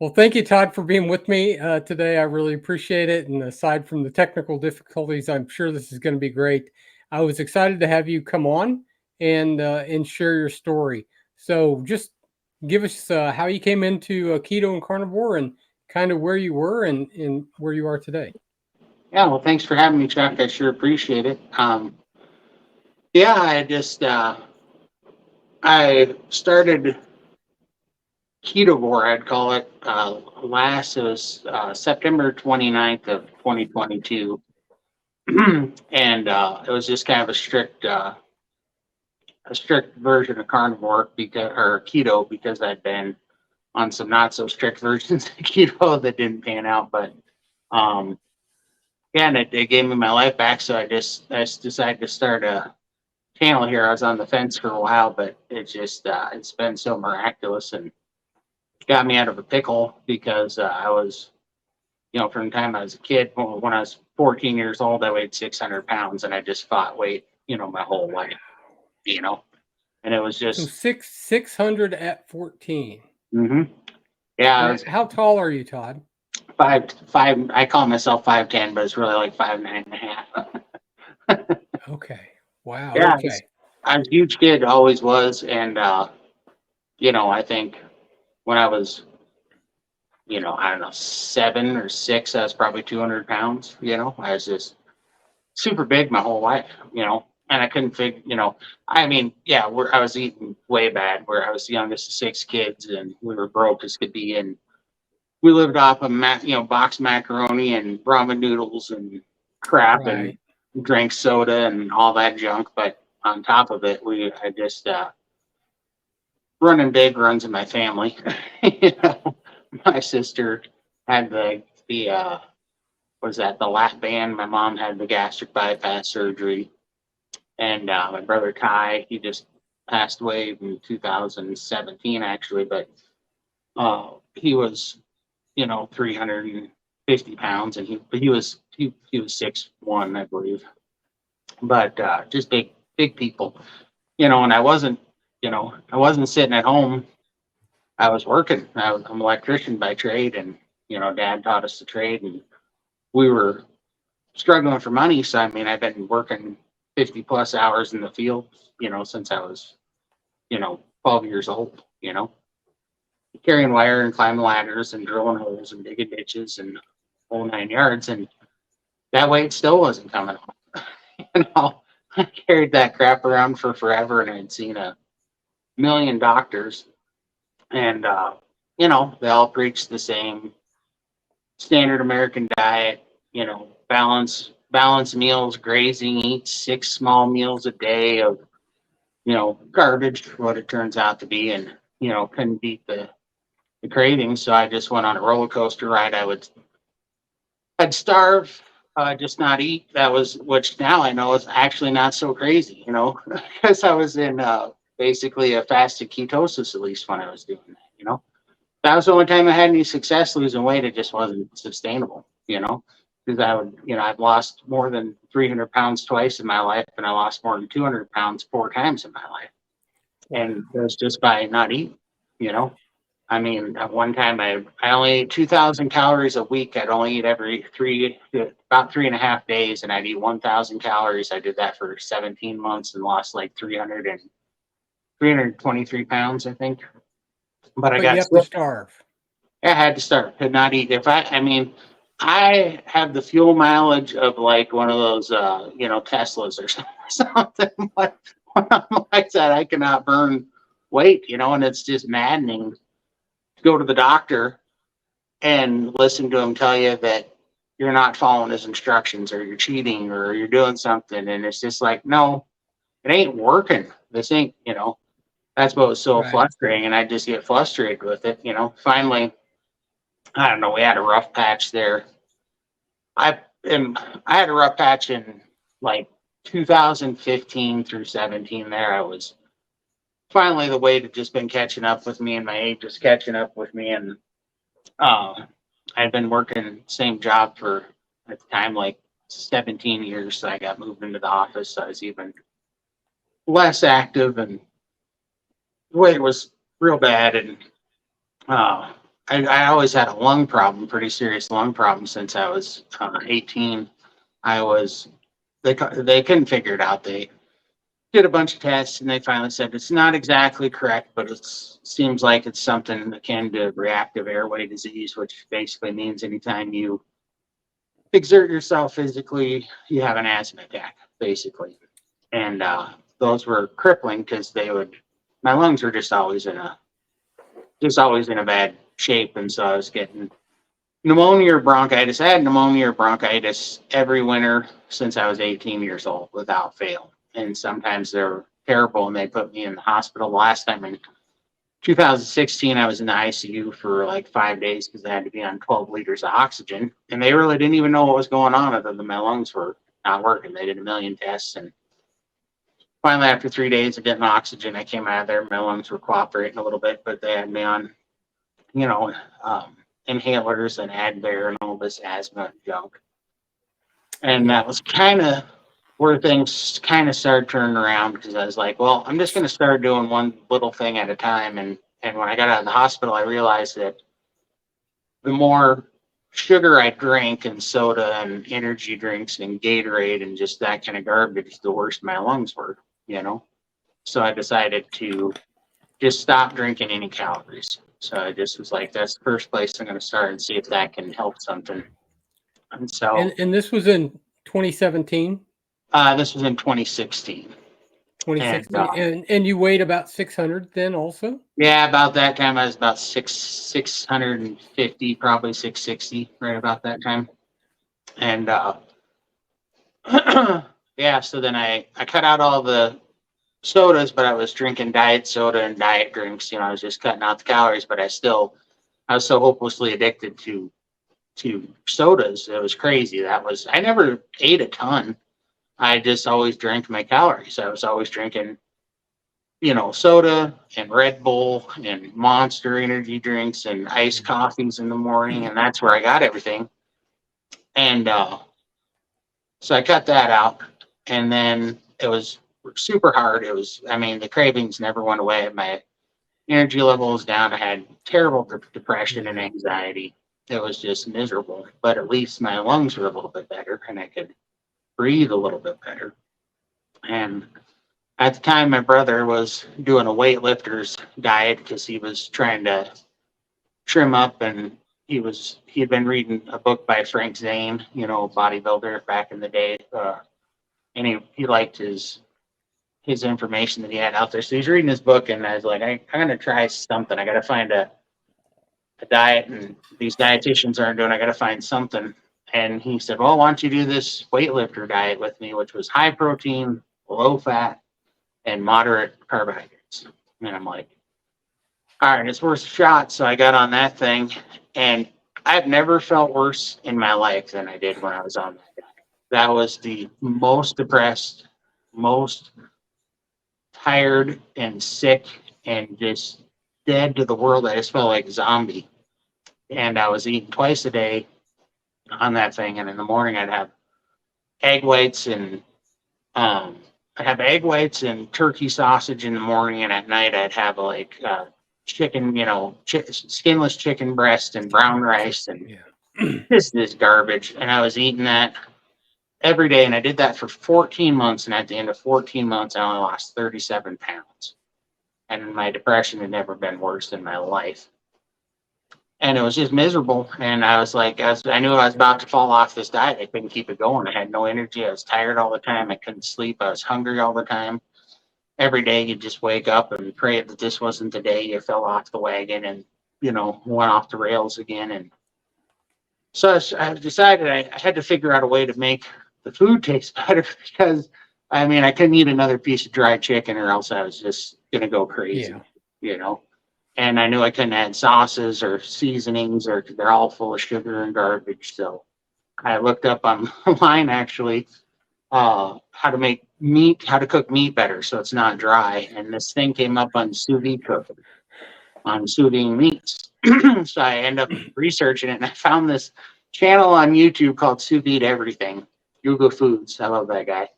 Well, thank you, Todd, for being with me today. I really appreciate it. And aside from the technical difficulties, I'm sure this is going to be great. I was excited to have you come on and share your story. So, just give us how you came into keto and carnivore, and kind of where you were and where you are today. Yeah, well, thanks for having me, Chuck. I sure appreciate it. Yeah, I started Ketovore, I'd call it, it was September 29th of 2022. And it was just kind of a strict version of carnivore or keto because I'd been on some not so strict versions of keto that didn't pan out. But um, yeah, and it gave me my life back. So I just decided to start a channel here. I was on the fence for a while, but it's been so miraculous and got me out of a pickle because I was, from the time I was a kid, when I was 14 years old, I weighed 600 pounds and I just fought weight, my whole life, you know, and it was So just, six hundred at 14. hmm yeah, I And was how tall are you, Todd? five. I call myself 5'10", but it's really like 5'9.5". Okay. Wow. Yeah, Okay. I was a huge kid, always was, and I think when I was, I don't know, 7 or 6, I was probably 200 pounds. I was just super big my whole life, and I couldn't figure, I mean, yeah, I was eating way bad, where I was the youngest of 6 kids, and we were broke as could be, and we lived off of boxed macaroni and ramen noodles and crap, and Right. drank soda and all that junk. But on top of it, I just running big runs in my family. My sister had the was that the lap band. My mom had the gastric bypass surgery, and my brother Ty, he just passed away in 2017 actually, but he was 350 pounds, and he was 6'1", I believe, but just big people, and I wasn't sitting at home. I was working. I'm an electrician by trade, and Dad taught us to trade, and we were struggling for money. So I mean, I've been working 50 plus hours in the field, since I was 12 years old. Carrying wire and climbing ladders and drilling holes and digging ditches and whole 9 yards, and that weight still wasn't coming off. I carried that crap around for forever, and I'd seen a million doctors, and they all preached the same standard American diet. Balance meals, grazing, eat 6 small meals a day of garbage, what it turns out to be, and couldn't beat the cravings. So I just went on a roller coaster ride. I'd starve, just not eat. Which now I know is actually not so crazy, because I was in basically a fasted ketosis, at least when I was doing that. That was the only time I had any success losing weight. It just wasn't sustainable, because I've lost more than 300 pounds twice in my life, and I lost more than 200 pounds 4 times in my life. And Wow. that's just by not eating, you know. I mean, at one time I only ate 2,000 calories a week. I'd only eat every about 3.5 days, and I'd eat 1,000 calories. I did that for 17 months and lost like 323 pounds, I think. But I But you got have to sick. starve. I had to start. Could not eat. I mean, I have the fuel mileage of like one of those, Teslas or something. But when I'm like that, I cannot burn weight, and it's just maddening to go to the doctor and listen to him tell you that you're not following his instructions, or you're cheating, or you're doing something. And it's just like, no, it ain't working. This ain't, that's what was so Right. frustrating. And I just get frustrated with it, Finally, I don't know, we had a rough patch there. I I had a rough patch in like 2015 through 17 there. I was finally, the weight had just been catching up with me, and my age was catching up with me. And uh, I'd been working same job for, at the time, like 17 years. So I got moved into the office. So I was even less active, and the weight was real bad. And uh, I always had a lung problem, pretty serious lung problem since I was 18. I was they couldn't figure it out. They did a bunch of tests and they finally said it's not exactly correct, but it seems like it's something akin to reactive airway disease, which basically means anytime you exert yourself physically, you have an asthma attack, basically. And those were crippling because my lungs were just always in a bad shape, and so I was getting pneumonia or bronchitis. I had pneumonia or bronchitis every winter since I was 18 years old without fail. And sometimes they're terrible and they put me in the hospital. The last time in 2016, I was in the ICU for like 5 days because I had to be on 12 liters of oxygen. And they really didn't even know what was going on other than my lungs were not working. They did a million tests. And finally, after 3 days of getting oxygen, I came out of there. My lungs were cooperating a little bit, but they had me on, you know, inhalers and Advair and all this asthma junk. And that was kind of where things kind of started turning around because I was like, well, I'm just going to start doing one little thing at a time. And when I got out of the hospital, I realized that the more sugar I drank and soda and energy drinks and Gatorade and just that kind of garbage, the worse my lungs were, you know? So I decided to just stop drinking any calories. So I just was like, that's the first place I'm going to start and see if that can help something. And so, And this was in 2017, this was in 2016. 2016, and you weighed about 600 then also? Yeah, about that time I was about 650, probably 660, right about that time. And yeah, so then I cut out all the sodas, but I was drinking diet soda and diet drinks. I was just cutting out the calories, but I was so hopelessly addicted to sodas. It was crazy. I never ate a ton. I just always drank my calories. I was always drinking, soda and Red Bull and Monster energy drinks and iced coffees in the morning, and that's where I got everything. And so I cut that out, and then it was super hard. The cravings never went away. My energy level was down. I had terrible depression and anxiety. It was just miserable, but at least my lungs were a little bit better and I could breathe a little bit better. And at the time, my brother was doing a weightlifter's diet because he was trying to trim up, and he had been reading a book by Frank Zane, bodybuilder back in the day, and he liked his information that he had out there. So he's reading his book, and I was like, I'm gonna try something. I gotta find a diet, and these dietitians aren't doing. I gotta find something. And he said, well, why don't you do this weightlifter diet with me, which was high protein, low fat, and moderate carbohydrates. And I'm like, all right, it's worth a shot. So I got on that thing, and I've never felt worse in my life than I did when I was on that diet. That was the most depressed, most tired and sick and just dead to the world. I just felt like a zombie. And I was eating twice a day on that thing. And in the morning, I'd have egg whites and turkey sausage in the morning, and at night I'd have chicken, skinless chicken breast and brown rice and just this garbage. And I was eating that every day, and I did that for 14 months. And at the end of 14 months, I only lost 37 pounds. And my depression had never been worse in my life. And it was just miserable. And I was like, I knew I was about to fall off this diet. I couldn't keep it going. I had no energy. I was tired all the time. I couldn't sleep. I was hungry all the time. Every day you just wake up and pray that this wasn't the day you fell off the wagon and, went off the rails again. And so I decided I had to figure out a way to make the food taste better because, I couldn't eat another piece of dry chicken or else I was just going to go crazy, And I knew I couldn't add sauces or seasonings or they're all full of sugar and garbage. So I looked up online actually how to cook meat better so it's not dry. And this thing came up on sous vide cooking, on sous vide meats. So I ended up researching it, and I found this channel on YouTube called Sous Vide Everything. Google Foods. I love that guy.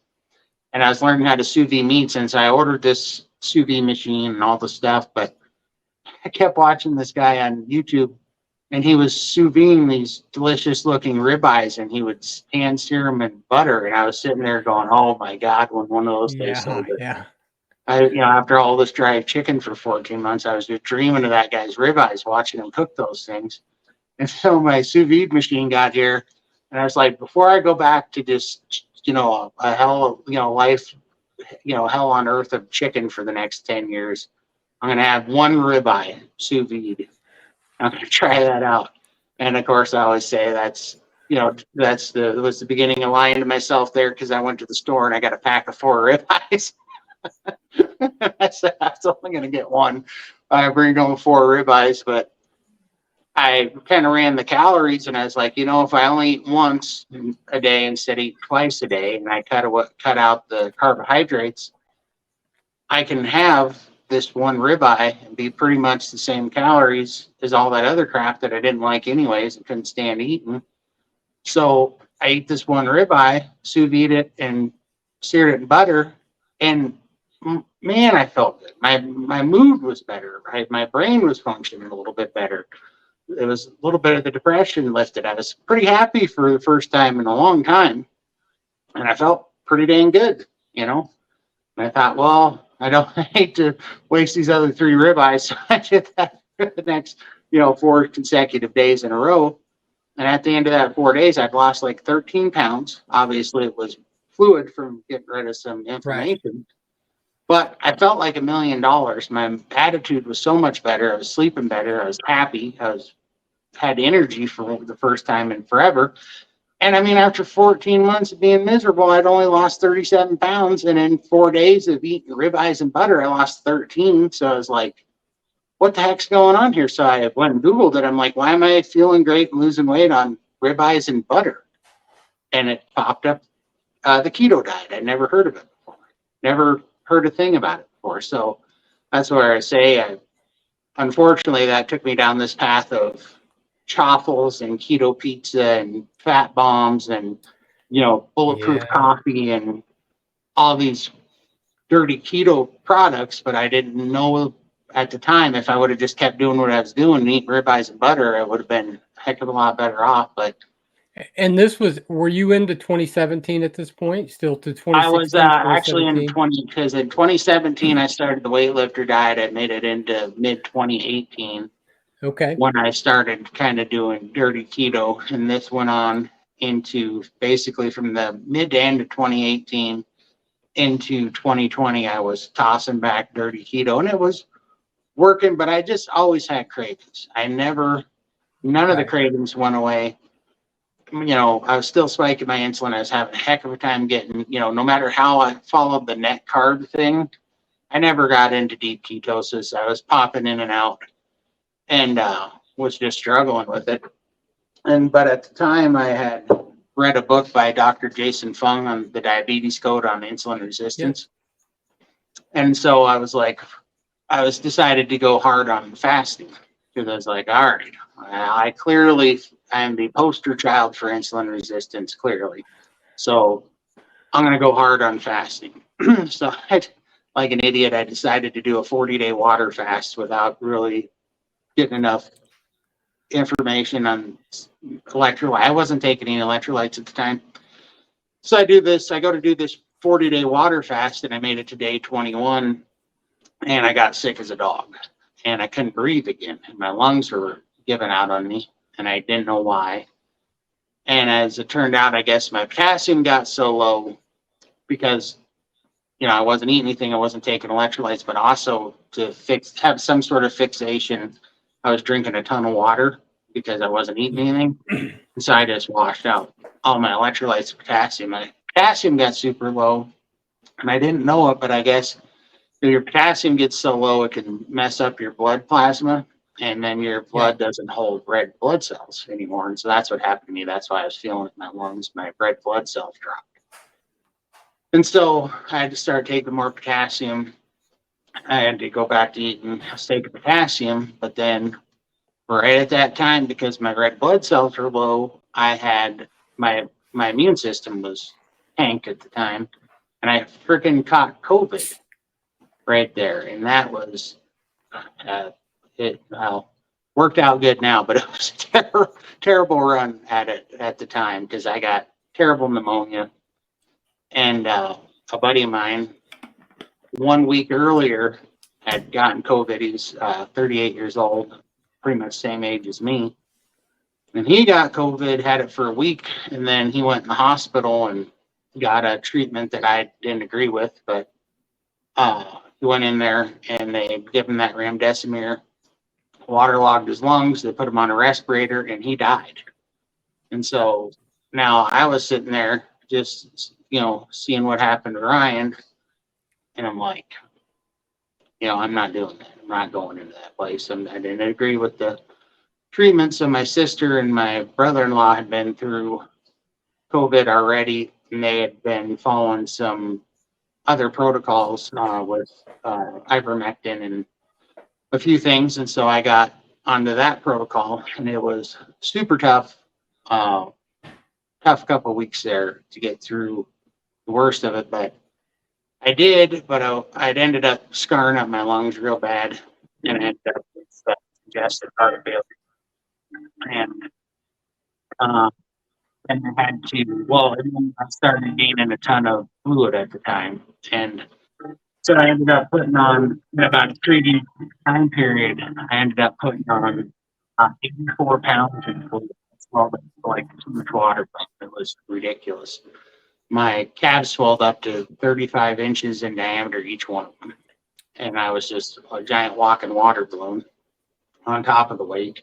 And I was learning how to sous vide meats, and so I ordered this sous vide machine and all the stuff, but I kept watching this guy on YouTube and he was sous videing these delicious looking ribeyes, and he would hand sear them in butter. And I was sitting there going, "Oh my God, when one of those tastes so Yeah, good." yeah. After all this dried chicken for 14 months, I was just dreaming of that guy's ribeyes, watching him cook those things. And so my sous vide machine got here, and I was like, before I go back to just, a hell, life, hell on earth of chicken for the next 10 years, I'm going to have one ribeye sous vide. I'm going to try that out. And of course, I always say it was the beginning of lying to myself there, because I went to the store and I got a pack of 4 ribeyes. I said, I was only going to get one. I bring home 4 ribeyes, but I kind of ran the calories, and I was like, if I only eat once a day instead of eat twice a day, and I cut out the carbohydrates, I can have this one ribeye and be pretty much the same calories as all that other crap that I didn't like anyways and couldn't stand eating. So I ate this one ribeye, sous vide it, and seared it in butter, and man, I felt good. My mood was better. Right? My brain was functioning a little bit better. It was a little bit of the depression lifted. I was pretty happy for the first time in a long time, and I felt pretty dang good. And I thought, well, I hate to waste these other 3 ribeyes, so I did that for the next 4 consecutive days in a row. And at the end of that 4 days, I'd lost like 13 pounds. Obviously, it was fluid from getting rid of some Right. inflammation. But I felt like $1 million. My attitude was so much better. I was sleeping better. I was happy. Had energy for the first time in forever. And I mean, after 14 months of being miserable, I'd only lost 37 pounds. And in 4 days of eating ribeyes and butter, I lost 13. So I was like, what the heck's going on here? So I went and Googled it. I'm like, why am I feeling great and losing weight on ribeyes and butter? And it popped up the keto diet. I'd never heard of it before. Never heard a thing about it before. So that's where I say, unfortunately, that took me down this path of chaffles and keto pizza and fat bombs and, bulletproof Yeah. coffee and all these dirty keto products. But I didn't know at the time, if I would have just kept doing what I was doing and eating ribeyes and butter, I would have been a heck of a lot better off. But And were you into 2017 at this point? Still to I was 2016, actually in 2017? because in 2017, I started the weightlifter diet. I made it into mid 2018 Okay. when I started kind of doing dirty keto. And this went on into basically from the mid to end of 2018 into 2020. I was tossing back dirty keto, and it was working, but I just always had cravings. None of the Right. cravings went away. I was still spiking my insulin. I was having a heck of a time getting, no matter how I followed the net carb thing, I never got into deep ketosis. I was popping in and out and was just struggling with it. But at the time, I had read a book by Dr. Jason Fung on the diabetes code on insulin Yep. resistance. And so I was decided to go hard on fasting, because I was like, all right, I am the poster child for insulin resistance, clearly. So I'm going to go hard on fasting. So like an idiot, I decided to do a 40-day water fast without really getting enough information on electrolyte. I wasn't taking any electrolytes at the time. So I go to do this 40-day water fast, and I made it to day 21, and I got sick as a dog, and I couldn't breathe again, and my lungs were giving out on me, and I didn't know why. And as it turned out, I guess my potassium got so low because I wasn't eating anything, I wasn't taking electrolytes, but also to have some sort of fixation, I was drinking a ton of water because I wasn't eating anything. And so I just washed out all my electrolytes and potassium. My potassium got super low, and I didn't know it, but I guess your potassium gets so low it can mess up your blood plasma, and then your Yeah. blood doesn't hold red blood cells anymore. And so that's what happened to me. That's why I was feeling it in my lungs. My red blood cells dropped. And so I had to start taking more potassium. I had to go back to eating a steak of potassium. But then right at that time, because my red blood cells were low, I had my immune system was tanked at the time. And I freaking caught COVID right there. And that was, well, Worked out good now, but it was a terrible run at it at the time because I got terrible pneumonia. And a buddy of mine, 1 week earlier, had gotten COVID. He's 38 years old, pretty much same age as me. And he got COVID, had it for a week, and then he went in the hospital and got a treatment that I didn't agree with. But he went in there and they gave him that remdesivir, waterlogged his lungs. They put him on a respirator, and he died. And so now I was sitting there just, seeing what happened to Ryan. And I'm like, I'm not doing that. I'm not going into that place. I didn't agree with the treatment. So my sister and my brother-in-law had been through COVID already, and they had been following some other protocols with ivermectin and a few things. And so I got onto that protocol, and it was super tough. Tough couple of weeks there to get through the worst of it, but I did. But I'd ended up scarring up my lungs real bad, and I ended up with congestive heart failure. And I had to. Well, I started gaining a ton of fluid at the time, and so I ended up putting on, in about a 3 week time period, I ended up putting on 84 pounds in fluid. Well, like too much water, it was ridiculous. My calves swelled up to 35 inches in diameter, each one of them. And I was just a giant walking water balloon on top of the weight.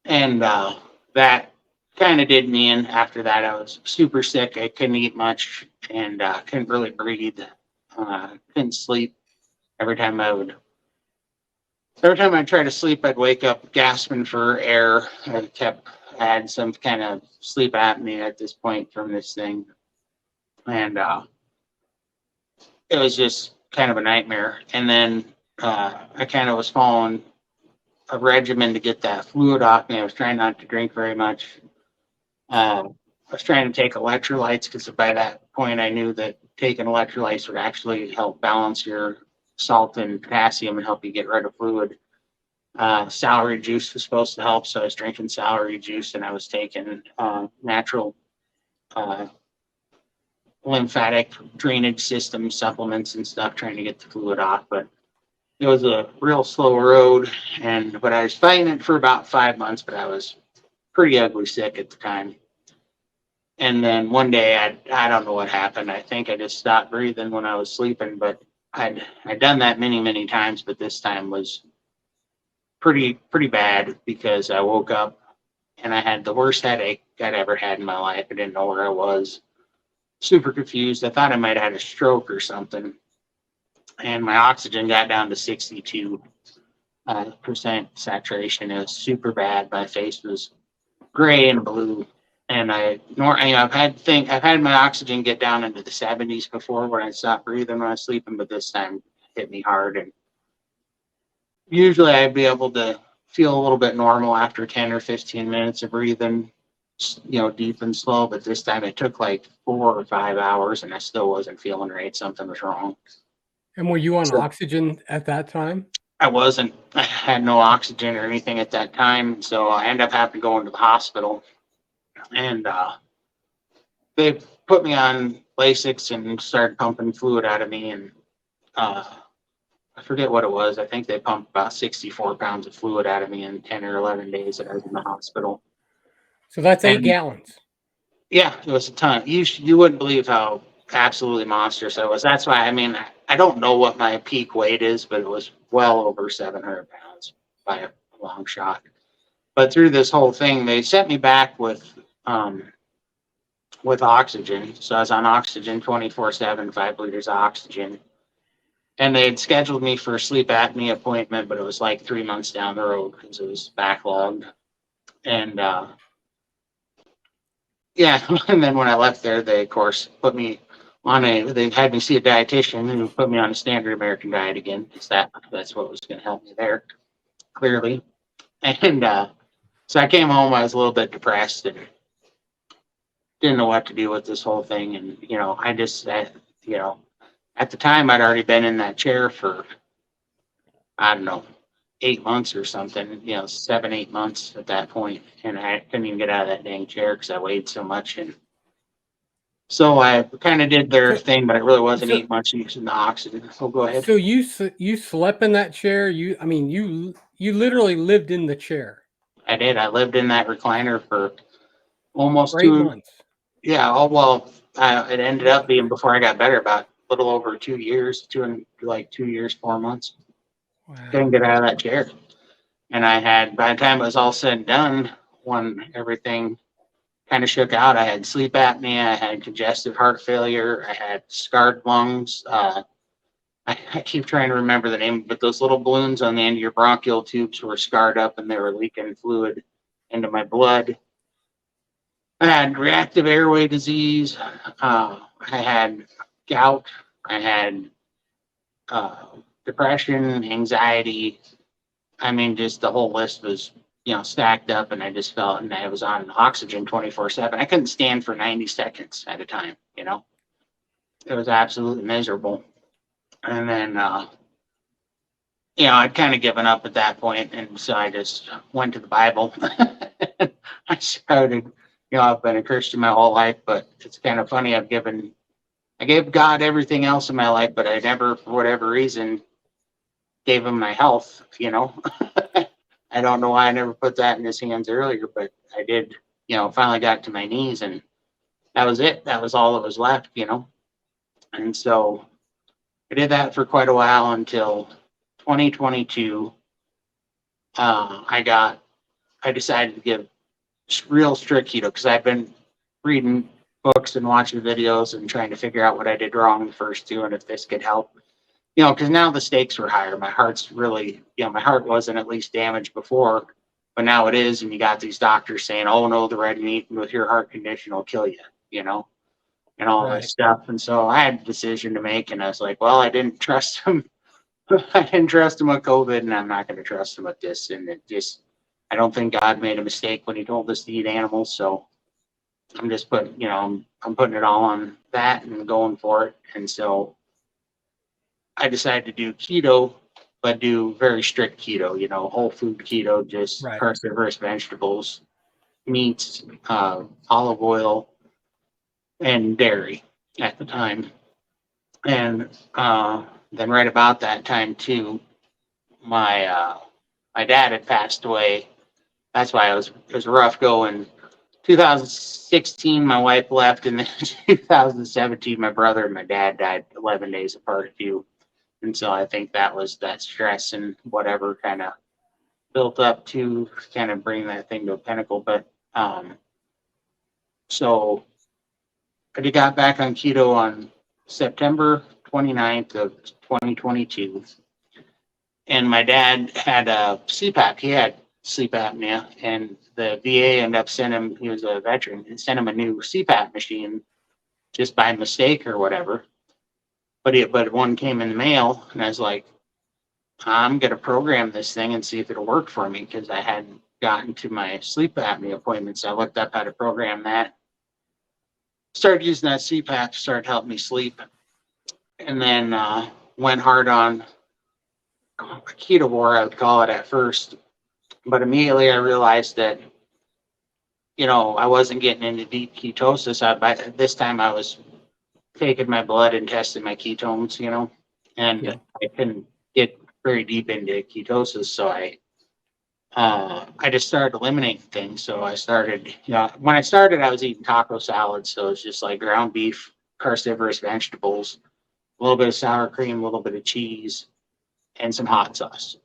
And that kind of did me in. After that, I was super sick. I couldn't eat much and couldn't really breathe. Couldn't sleep. Every time I tried to sleep, I'd wake up gasping for air. I had some kind of sleep apnea at this point from this thing. And it was just kind of a nightmare. And then I kind of was following a regimen to get that fluid off me. I was trying not to drink very much. I was trying to take electrolytes because by that point I knew that taking electrolytes would actually help balance your salt and potassium and help you get rid of fluid. Celery juice was supposed to help, so I was drinking celery juice, and I was taking natural lymphatic drainage system supplements and stuff, trying to get the fluid off. But it was a real slow road, but I was fighting it for about 5 months, but I was pretty ugly sick at the time. And then one day, I don't know what happened. I think I just stopped breathing when I was sleeping, but I'd done that many, many times, but this time was pretty bad because I woke up and I had the worst headache I'd ever had in my life. I didn't know where I was. Super confused. I thought I might have had a stroke or something. And my oxygen got down to 62% saturation. It was super bad. My face was gray and blue. And I've had my oxygen get down into the 70s before when I stopped breathing when I was sleeping, but this time it hit me hard. And usually I'd be able to feel a little bit normal after 10 or 15 minutes of breathing, deep and slow. But this time it took like 4 or 5 hours and I still wasn't feeling right. Something was wrong. And were you on oxygen at that time? I wasn't. I had no oxygen or anything at that time. So I ended up having to go into the hospital. And they put me on Lasix and started pumping fluid out of me. And I forget what it was. I think they pumped about 64 pounds of fluid out of me in 10 or 11 days that I was in the hospital. So that's 8 gallons. Yeah, it was a ton. You wouldn't believe how absolutely monstrous I was. That's why, I don't know what my peak weight is, but it was well over 700 pounds by a long shot. But through this whole thing, they sent me back with oxygen. So I was on oxygen 24/7, 5 liters of oxygen. And they had scheduled me for a sleep apnea appointment, but it was like 3 months down the road because it was backlogged. And and then when I left there, they of course put me on they had me see a dietitian who put me on a standard American diet again. That's what was going to help me there, clearly. And so I came home, I was a little bit depressed and didn't know what to do with this whole thing. And, at the time I'd already been in that chair for, I don't know, 8 months or something, 7, 8 months at that point, and I couldn't even get out of that dang chair because I weighed so much. And so I kind of did their So, thing, but it really wasn't so, eating much using the oxygen. So go ahead. so you slept in that chair. I mean, you literally lived in the chair I did. I lived in that recliner for almost for 8 two. months. Yeah. Oh well. It ended up Really? being before I got better, about a little over 2 years, like 2 years, 4 months. Couldn't Wow. get out of that chair, and I had by the time it was all said and done, when everything kind of shook out, I had sleep apnea, I had congestive heart failure, I had scarred lungs. I keep trying to remember the name, but those little balloons on the end of your bronchial tubes were scarred up and they were leaking fluid into my blood. I had reactive airway disease. I had gout. I had uh, depression, anxiety. I mean, just the whole list was, stacked up, and I just felt, and I was on oxygen 24/7. I couldn't stand for 90 seconds at a time. It was absolutely miserable. And then, I'd kind of given up at that point, and so I just went to the Bible. I started, I've been a Christian my whole life, but it's kind of funny. I gave God everything else in my life, but I never, for whatever reason, gave him my health. I don't know why I never put that in his hands earlier, but I did, finally got to my knees, and that was it. That was all that was left. And so I did that for quite a while until 2022. I decided to give real strict keto because I've been reading books and watching videos and trying to figure out what I did wrong the first two and if this could help. Because now the stakes were higher. My heart's really, my heart wasn't at least damaged before, but now it is. And you got these doctors saying, oh no, the red meat with your heart condition will kill you, and all this Right. stuff. And so I had a decision to make, and I was like, well, I didn't trust him. I didn't trust him with COVID, and I'm not going to trust him with this. And I don't think God made a mistake when he told us to eat animals. So I'm just I'm putting it all on that and going for it. And so I decided to do keto, but do very strict keto, whole food keto, just Right. carnivorous vegetables, meats, olive oil, and dairy at the time. And then right about that time too, my dad had passed away. That's why it was rough going. 2016, my wife left, and then 2017, my brother and my dad died 11 days apart too. And so I think that was that stress and whatever kind of built up to kind of bring that thing to a pinnacle. But so I got back on keto on September 29th of 2022. And my dad had a CPAP. He had sleep apnea, and the VA ended up sending him, he was a veteran, and sent him a new CPAP machine just by mistake or whatever. But one came in the mail, and I was like, I'm going to program this thing and see if it'll work for me because I hadn't gotten to my sleep apnea appointment. So I looked up how to program that, started using that CPAP, started helping me sleep, and then went hard on Keto, I would call it at first. But immediately I realized that, I wasn't getting into deep ketosis. By this time I was taking my blood and testing my ketones, and Yeah. I couldn't get very deep into ketosis. So I just started eliminating things. So I started, when I started, I was eating taco salad. So it's just like ground beef, carnivorous vegetables, a little bit of sour cream, a little bit of cheese, and some hot sauce.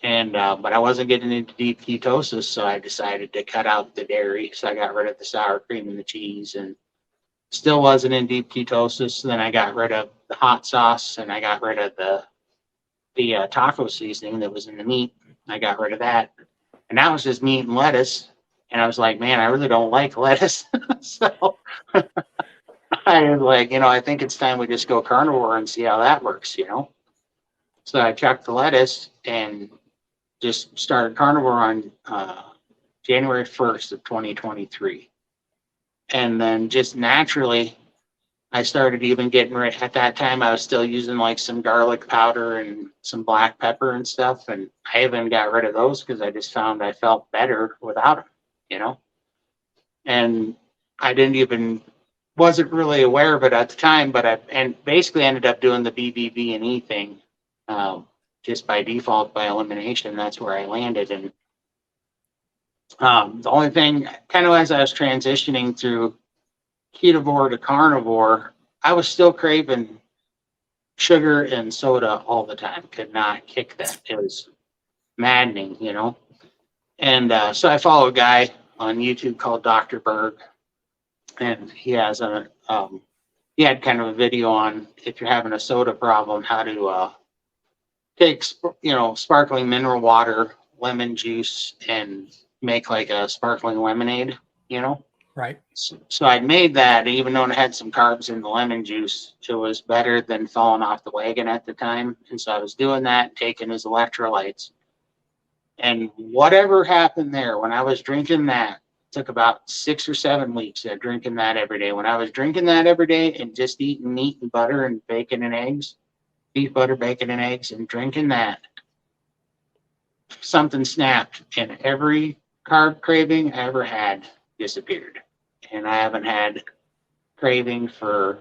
And but I wasn't getting into deep ketosis, so I decided to cut out the dairy. So I got rid of the sour cream and the cheese, and still wasn't in deep ketosis. So then I got rid of the hot sauce, and I got rid of the taco seasoning that was in the meat. I got rid of that, and that was just meat and lettuce. And I was like, man, I really don't like lettuce. So I was like, I think it's time we just go carnivore and see how that works. So I chucked the lettuce and just started carnivore on January 1st of 2023. And then just naturally, I started even getting rid, at that time I was still using like some garlic powder and some black pepper and stuff. And I even got rid of those because I just found I felt better without them, you know? And I wasn't really aware of it at the time, but and basically ended up doing the BBB&E thing just by default, by elimination. That's where I landed. And the only thing, kind of as I was transitioning through Ketovore to Carnivore, I was still craving sugar and soda all the time. Could not kick that. It was maddening, you know? And so I follow a guy on YouTube called Dr. Berg, and he has he had kind of a video on if you're having a soda problem, how to take, sparkling mineral water, lemon juice, and make like a sparkling lemonade, you know? Right. So I'd made that, even though it had some carbs in the lemon juice, it was better than falling off the wagon at the time. And so I was doing that, taking his electrolytes. And whatever happened there, when I was drinking that, took about 6 or 7 weeks of drinking that every day. When I was drinking that every day and just eating meat and butter and bacon and eggs, beef, butter, bacon, and eggs, and drinking that, something snapped, and every carb craving I ever had disappeared. And I haven't had craving for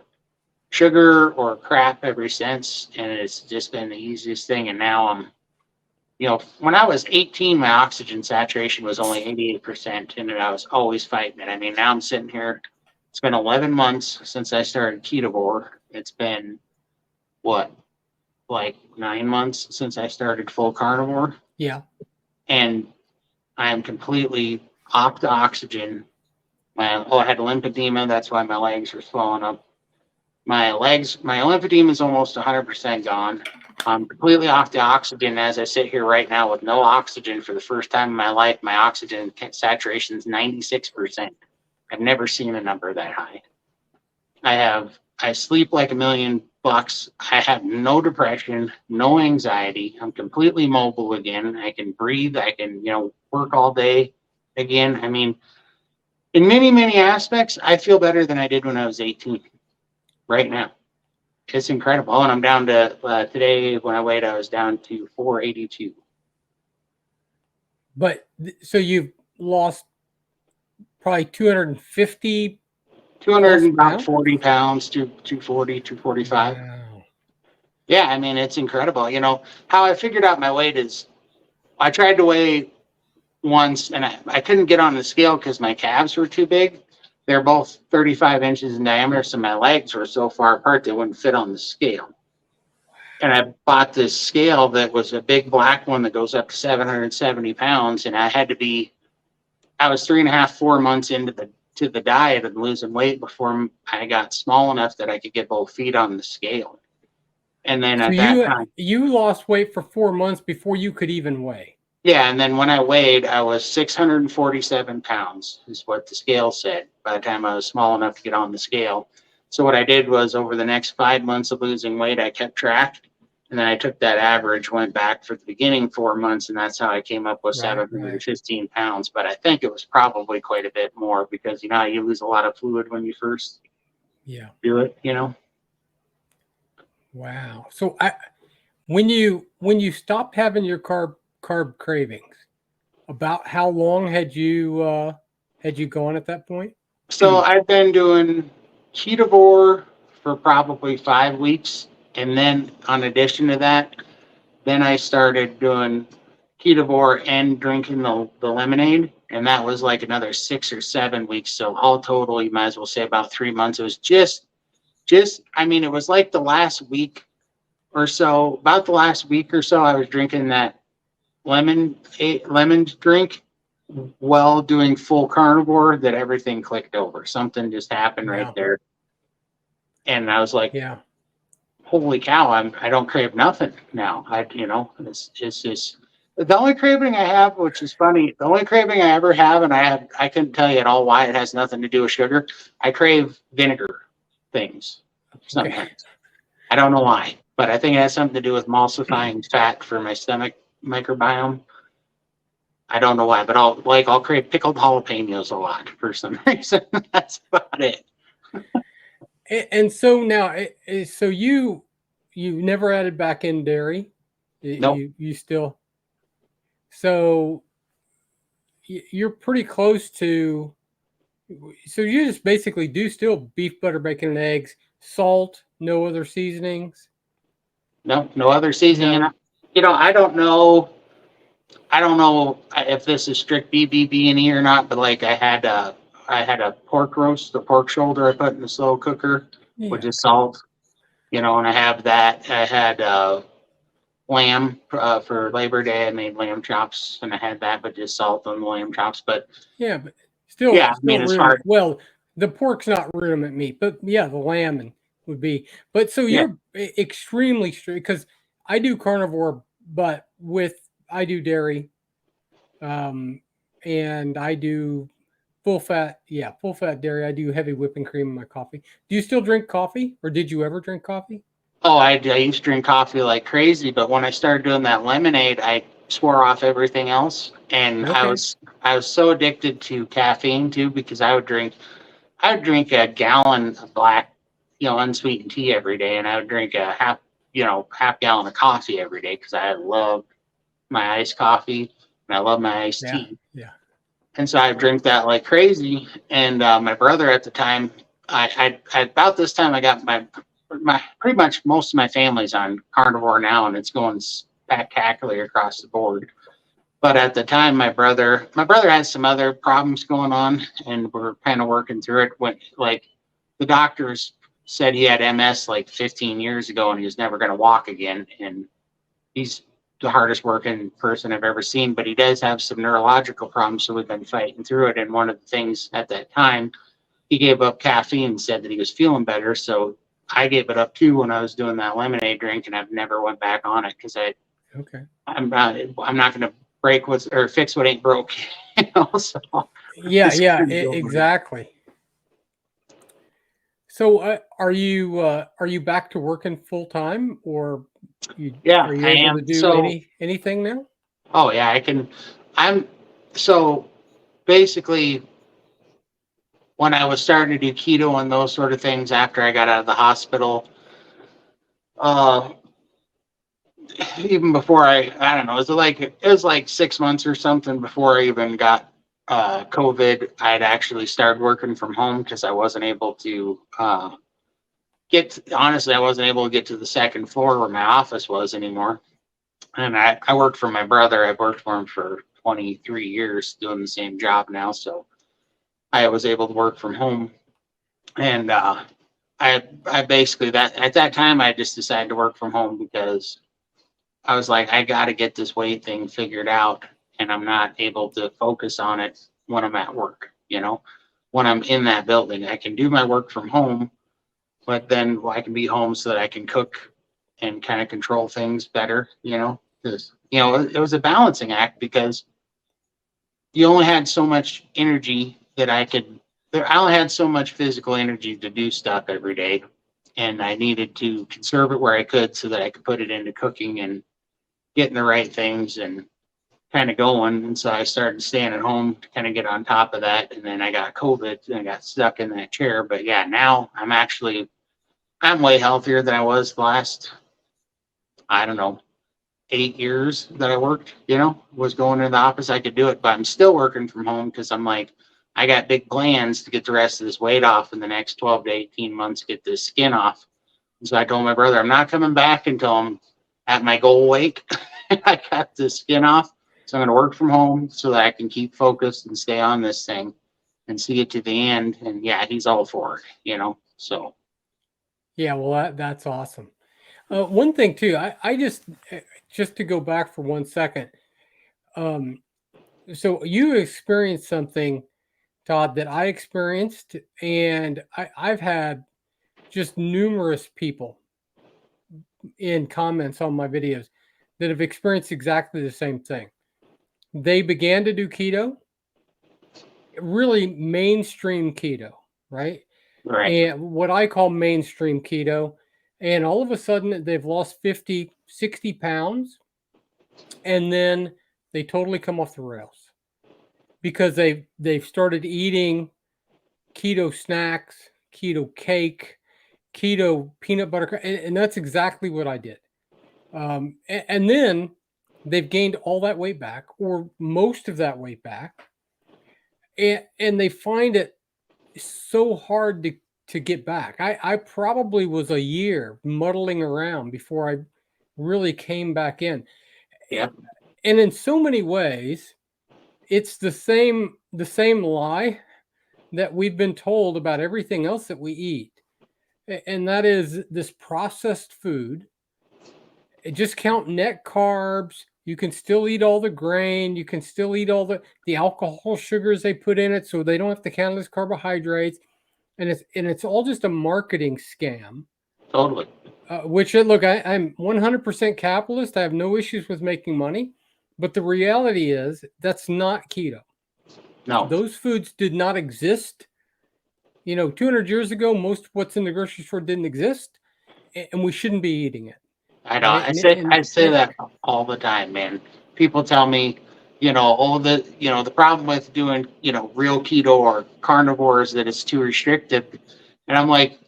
sugar or crap ever since. And it's just been the easiest thing. And now I'm, when I was 18, my oxygen saturation was only 88%, and I was always fighting it. I mean, now I'm sitting here. It's been 11 months since I started Ketovore. It's been, what, like 9 months since I started full carnivore. Yeah. And I am completely off the oxygen. I had lymphedema. That's why my legs were swelling up. My lymphedema is almost 100% gone. I'm completely off the oxygen as I sit here right now with no oxygen for the first time in my life. My oxygen saturation is 96%. I've never seen a number that high. I sleep like $1,000,000. I have no depression, no anxiety. I'm completely mobile again. I can breathe. I can, work all day again. I mean, in many, many aspects, I feel better than I did when I was 18 right now. It's incredible. Oh, and I'm down to, today when I weighed, I was down to 482. But so you've lost probably 250 about 40 pounds to 240, 245. Wow. Yeah, I mean, it's incredible. How I figured out my weight is I tried to weigh once, and I couldn't get on the scale because my calves were too big. They're both 35 inches in diameter, so my legs were so far apart they wouldn't fit on the scale. And I bought this scale that was a big black one that goes up to 770 pounds, and I was 3.5, 4 months into the diet and losing weight before I got small enough that I could get both feet on the scale. And then at that time, you lost weight for 4 months before you could even weigh. Yeah, and then when I weighed, I was 647 pounds, is what the scale said, by the time I was small enough to get on the scale. So what I did was, over the next 5 months of losing weight, I kept track, and then I took that average, went back for the beginning 4 months, and that's how I came up with 715 pounds. But I think it was probably quite a bit more, because you lose a lot of fluid when you first do it, Wow. So when you stopped having your carb cravings, about how long had you gone at that point? So I've been doing Ketovore for probably 5 weeks, and then in addition to that, then I started doing Ketovore and drinking the lemonade, and that was like another 6 or 7 weeks. So all total, you might as well say about 3 months. It was just I mean, it was like the last week or so, about the last week or so, I was drinking that lemon drink while doing full carnivore, that everything clicked over. Something just happened right there. And I was like, holy cow, I don't crave nothing now. It's just the only craving I have, which is funny, the only craving I ever have, and I couldn't tell you at all why. It has nothing to do with sugar. I crave vinegar things sometimes. I don't know why, but I think it has something to do with emulsifying fat for my stomach microbiome. I don't know why, but I'll crave pickled jalapenos a lot for some reason. That's about it. And so now, so you never added back in dairy. Nope. You still, so you're pretty close to. So you just basically do still beef, butter, bacon, and eggs, salt, no other seasonings. No other seasoning. And No. I don't know. I don't know if this is strict BBB&E or not, but like I had a pork roast, the pork shoulder I put in the slow cooker with Yeah. just salt, and I have that. I had lamb for Labor Day. I made lamb chops and I had that, but just salt on the lamb chops. But Yeah, but still, yeah, I still mean, it's ruminant. hard. Well, the pork's not ruminant meat, but yeah, the lamb would be. But so Yeah. you're extremely strict because I do carnivore, but with I do dairy, um, and I do full fat. Yeah, full fat dairy. I do heavy whipping cream in my coffee. Do you still drink coffee, or did you ever drink coffee? Oh, I used to drink coffee like crazy, but when I started doing that lemonade, I swore off everything else, and Okay. I was so addicted to caffeine too because I would drink a gallon of black, unsweetened tea every day, and I would drink a half gallon of coffee every day because I love my iced coffee and I love my iced Yeah. tea. Yeah. And so I drink that like crazy. And my brother at the time, I about this time I got my pretty much most of my family's on carnivore now, and it's going spectacularly across the board. But at the time, my brother has some other problems going on, and we're kind of working through it. When like the doctors said he had MS like 15 years ago, and he was never going to walk again, and he's the hardest working person I've ever seen, but he does have some neurological problems. So we've been fighting through it. And one of the things at that time, he gave up caffeine and said that he was feeling better. So I gave it up too when I was doing that lemonade drink, and I've never went back on it because Okay. I'm not going to break what's or fix what ain't broke. So Yeah. it's Yeah. kind of over. Exactly. So, are you back to working full time, or Yeah, are you I able to am. do So, anything now? oh yeah, I can. I'm so basically when I was starting to do keto and those sort of things after I got out of the hospital, uh, even before I don't know, it was like 6 months or something before I even got COVID. I'd actually started working from home because I wasn't able to honestly, I wasn't able to get to the second floor where my office was anymore. And I worked for my brother. I've worked for him for 23 years doing the same job now. So I was able to work from home. And I basically that at that time I just decided to work from home because I was like, I got to get this weight thing figured out, and I'm not able to focus on it when I'm at work. When I'm in that building, I can do my work from home, but then I can be home so that I can cook and kind of control things better. Because it was a balancing act because you only had so much energy that I could. I only had so much physical energy to do stuff every day, and I needed to conserve it where I could so that I could put it into cooking and getting the right things and kind of going. And so I started staying at home to kind of get on top of that. And then I got COVID and I got stuck in that chair. But yeah, now I'm way healthier than I was the last, I don't know, 8 years that I worked, was going in the office. I could do it, but I'm still working from home because I'm like, I got big plans to get the rest of this weight off in the next 12 to 18 months, get this skin off. And so I told my brother, I'm not coming back until I'm at my goal weight. I got the skin off. So I'm going to work from home so that I can keep focused and stay on this thing and see it to the end. And yeah, he's all for it. So Yeah, well, that's awesome. One thing too, I just to go back for 1 second. Um, so you experienced something, Todd, that I experienced, and I've had just numerous people in comments on my videos that have experienced exactly the same thing. They began to do keto, really mainstream keto, right? right. And what I call mainstream keto. And all of a sudden, they've lost 50, 60 pounds, and then they totally come off the rails because they've started eating keto snacks, keto cake, keto peanut butter, and that's exactly what I did. And then they've gained all that weight back, or most of that weight back, and they find it so hard to get back. I probably was a year muddling around before I really came back in. Yeah. And in so many ways, it's the same lie that we've been told about everything else that we eat. And that is this processed food. Just count net carbs. You can still eat all the grain. You can still eat all the alcohol sugars they put in it, so they don't have to count it as carbohydrates. And it's all just a marketing scam. Totally. Which look, I'm 100% capitalist. I have no issues with making money, but the reality is that's not keto. No. Those foods did not exist. 200 years ago, most of what's in the grocery store didn't exist, and we shouldn't be eating it. I know. Right? I say that all the time, man. People tell me, the problem with doing, real keto or carnivore is that it's too restrictive. And I'm like,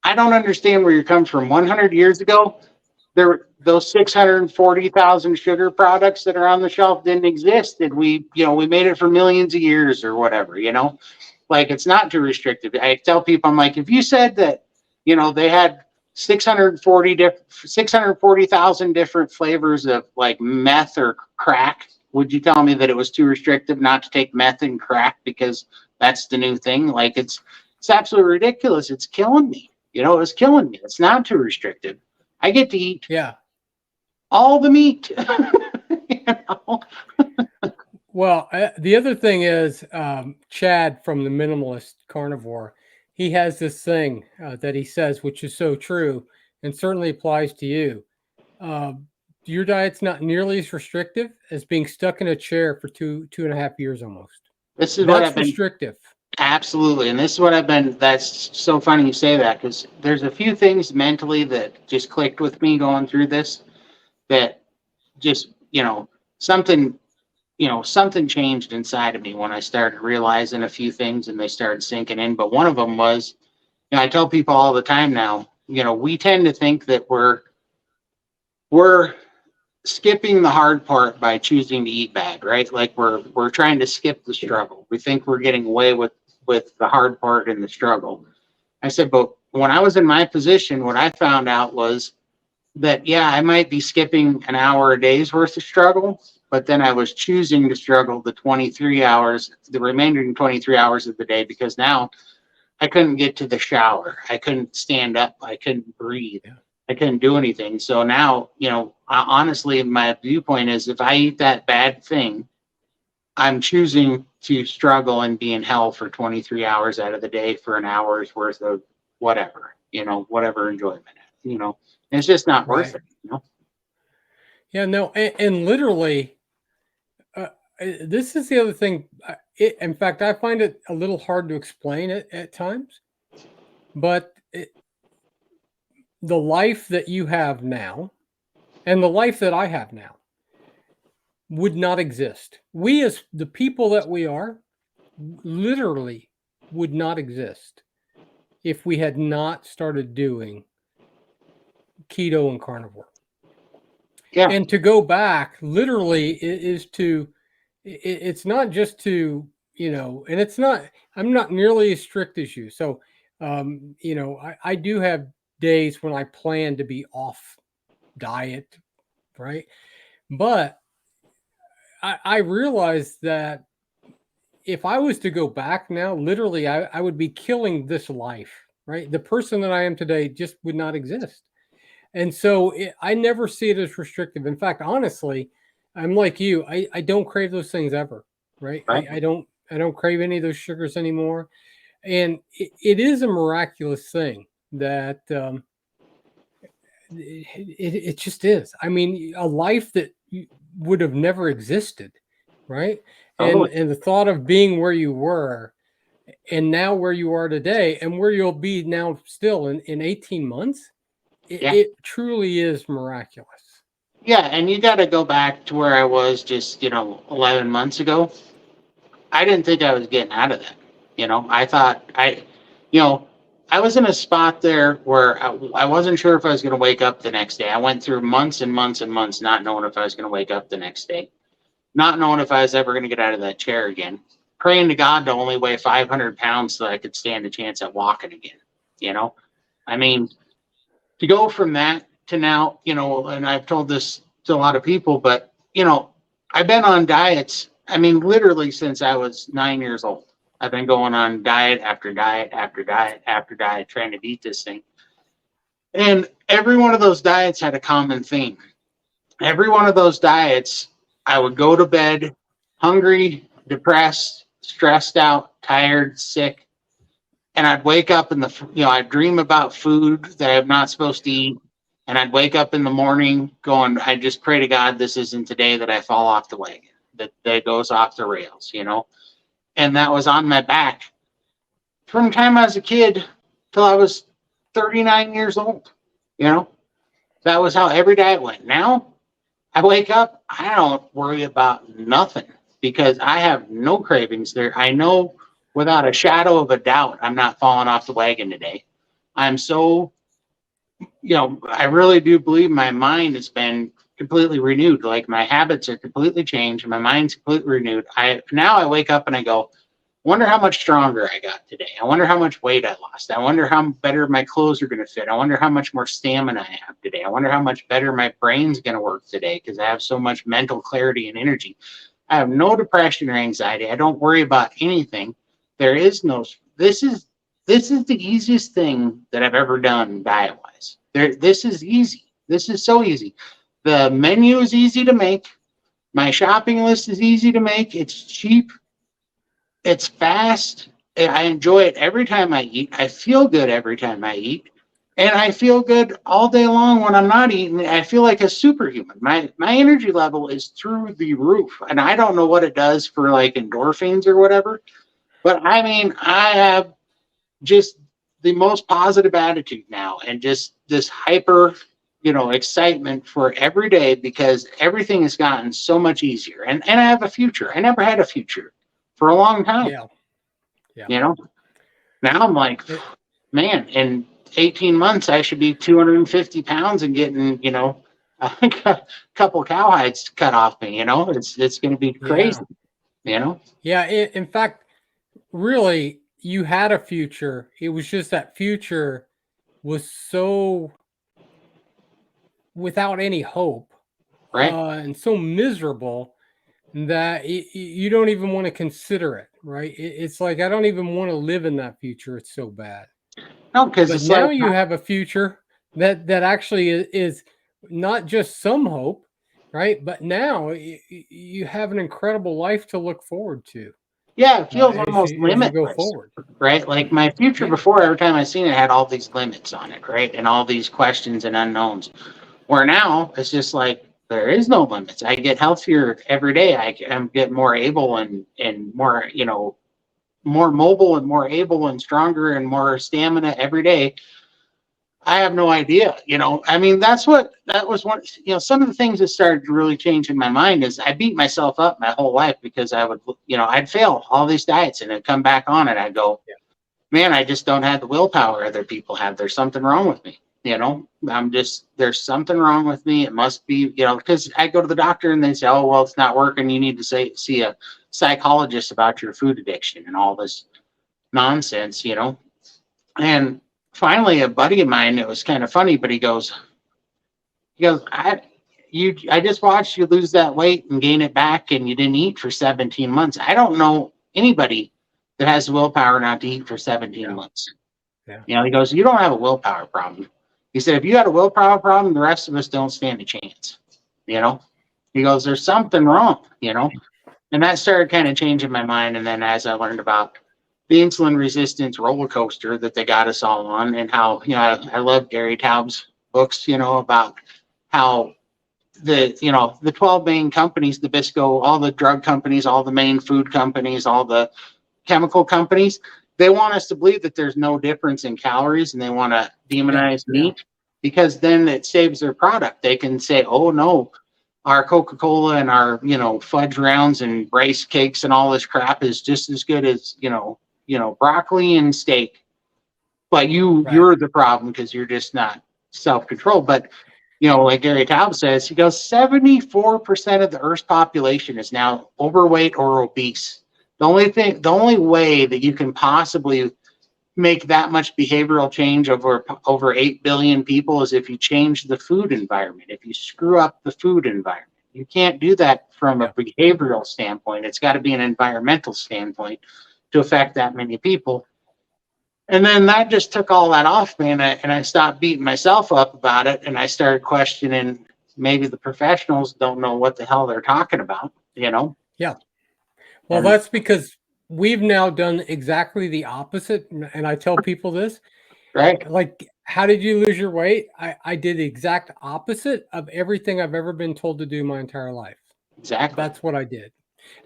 I don't understand where you're coming from. 100 years ago, those 640,000 sugar products that are on the shelf didn't exist, and we made it for millions of years or whatever. Like, it's not too restrictive. I tell people, I'm like, if you said that, they had 640,000 different flavors of like meth or crack, would you tell me that it was too restrictive not to take meth and crack because that's the new thing? Like, it's absolutely ridiculous. It's killing me. It's killing me. It's not too restrictive. I get to eat all the meat. Well, the other thing is, Chad from the Minimalist Carnivore, he has this thing that he says, which is so true and certainly applies to you. Your diet's not nearly as restrictive as being stuck in a chair for 2.5 years almost. This is what I've been restrictive. Absolutely. And this is what that's so funny you say that, because there's a few things mentally that just clicked with me going through this, that just, something changed inside of me when I started realizing a few things and they started sinking in. But one of them was, I tell people all the time now, we tend to think that we're skipping the hard part by choosing to eat bad, right? Like we're trying to skip the struggle. We think we're getting away with the hard part and the struggle. I said, but when I was in my position, what I found out was that, I might be skipping an hour a day's worth of struggle, but then I was choosing to struggle the remaining 23 hours of the day, because now I couldn't get to the shower. I couldn't stand up. I couldn't breathe. I couldn't do anything. So now, honestly, my viewpoint is, if I eat that bad thing, I'm choosing to struggle and be in hell for 23 hours out of the day for an hour's worth of whatever, whatever enjoyment, it's just not worth it. Yeah, no. And literally, this is the other thing. In fact, I find it a little hard to explain it at times, but the life that you have now and the life that I have now would not exist. We, as the people that we are, literally would not exist if we had not started doing keto and carnivore. Yeah. And to go back literally is it's not just to, and it's not, I'm not nearly as strict as you. So, I do have days when I plan to be off diet, right? But I realized that if I was to go back now, literally, I would be killing this life, right? The person that I am today just would not exist. And so I never see it as restrictive. In fact, honestly, I'm like you. I don't crave those things ever, right? I don't crave any of those sugars anymore. And it is a miraculous thing that it just is. I mean, a life that would have never existed, right? And the thought of being where you were and now where you are today and where you'll be now still in 18 months, it truly is miraculous. Yeah, and you got to go back to where I was just, 11 months ago. I didn't think I was getting out of that. I thought I was in a spot there where I wasn't sure if I was going to wake up the next day. I went through months and months and months not knowing if I was going to wake up the next day, not knowing if I was ever going to get out of that chair again, praying to God to only weigh 500 pounds so that I could stand a chance at walking again. You know, I mean, to go from that to now, you know, and I've told this to a lot of people, but, you know, I've been on diets, I mean, literally since I was 9 years old. I've been going on diet after diet after diet after diet, trying to beat this thing. And every one of those diets had a common theme. Every one of those diets, I would go to bed hungry, depressed, stressed out, tired, sick. And I'd wake up I'd dream about food that I'm not supposed to eat. And I'd wake up in the morning going, I just pray to God this isn't today that I fall off the wagon, that it goes off the rails, you know? And that was on my back from the time I was a kid till I was 39 years old, you know? That was how every day it went. Now I wake up, I don't worry about nothing because I have no cravings there. I know without a shadow of a doubt, I'm not falling off the wagon today. I'm so, you know, I really do believe my mind has been completely renewed. Like my habits are completely changed. My mind's completely renewed. Now I wake up and I go, wonder how much stronger I got today. I wonder how much weight I lost. I wonder how better my clothes are going to fit. I wonder how much more stamina I have today. I wonder how much better my brain's going to work today because I have so much mental clarity and energy. I have no depression or anxiety. I don't worry about anything. There is no, this is the easiest thing that I've ever done diet-wise. This is easy. This is so easy. The menu is easy to make. My shopping list is easy to make. It's cheap. It's fast. I enjoy it every time I eat. I feel good every time I eat. And I feel good all day long when I'm not eating. I feel like a superhuman. My energy level is through the roof. And I don't know what it does for like endorphins or whatever. But I mean, I have just the most positive attitude now and just this hyper, you know, excitement for every day because everything has gotten so much easier. And I have a future. I never had a future for a long time. Yeah. Yeah. You know, now I'm like, man, in 18 months, I should be 250 pounds and getting, you know, a couple cowhides cut off me, you know, it's going to be crazy, you know? Yeah. In fact, really, you had a future. It was just that future was so without any hope, Right. And so miserable that you don't even want to consider it, right? It's like I don't even want to live in that future. It's so bad. No, because But it's now like, you have a future that actually is not just some hope, right? But now you have an incredible life to look forward to yeah, it feels as almost you go limitless, forward. right? Like my future Yeah, before, every time I seen it had all these limits on it, right? And all these questions and unknowns. Where now it's just like there is no limits. I get healthier every day. I get more able and more, you know, more mobile and more able and stronger and more stamina every day. I have no idea, you know. I mean, that was one, you know, some of the things that started to really change in my mind is I beat myself up my whole life because I would, you know, I'd fail all these diets and I'd come back on and I'd go, man, I just don't have the willpower other people have. There's something wrong with me. You know, there's something wrong with me. It must be, you know, because I go to the doctor and they say, oh, well, it's not working. You need to see a psychologist about your food addiction and all this nonsense, you know. And finally, a buddy of mine, it was kind of funny, but he goes, I just watched you lose that weight and gain it back and you didn't eat for 17 months. I don't know anybody that has the willpower not to eat for 17 months. yeah, You know, he goes, you don't have a willpower problem. He said, if you had a willpower problem, the rest of us don't stand a chance. You know, he goes, there's something wrong, you know, and that started kind of changing my mind. And then as I learned about the insulin resistance roller coaster that they got us all on and how, you know, I love Gary Taub's books, you know, about how the 12 main companies, Nabisco, all the drug companies, all the main food companies, all the chemical companies, they want us to believe that there's no difference in calories and they want to demonize meat because then it saves their product. They can say, oh no, our Coca-Cola and our, you know, fudge rounds and rice cakes and all this crap is just as good as, you know, broccoli and steak. but Right. you're the problem because you're just not self-controlled. But like Gary Taub says, he goes 74% of the Earth's population is now overweight or obese. The only way that you can possibly make that much behavioral change over 8 billion people is if you change the food environment, if you screw up the food environment. You can't do that from a Yeah. behavioral standpoint. It's got to be an environmental standpoint to affect that many people. And then that just took all that off me, and I stopped beating myself up about it, and I started questioning maybe the professionals don't know what the hell they're talking about, Yeah. Well, And that's because we've now done exactly the opposite. And I tell people this, right, like, how did you lose your weight? I did the exact opposite of everything I've ever been told to do my entire life. exactly, That's what I did.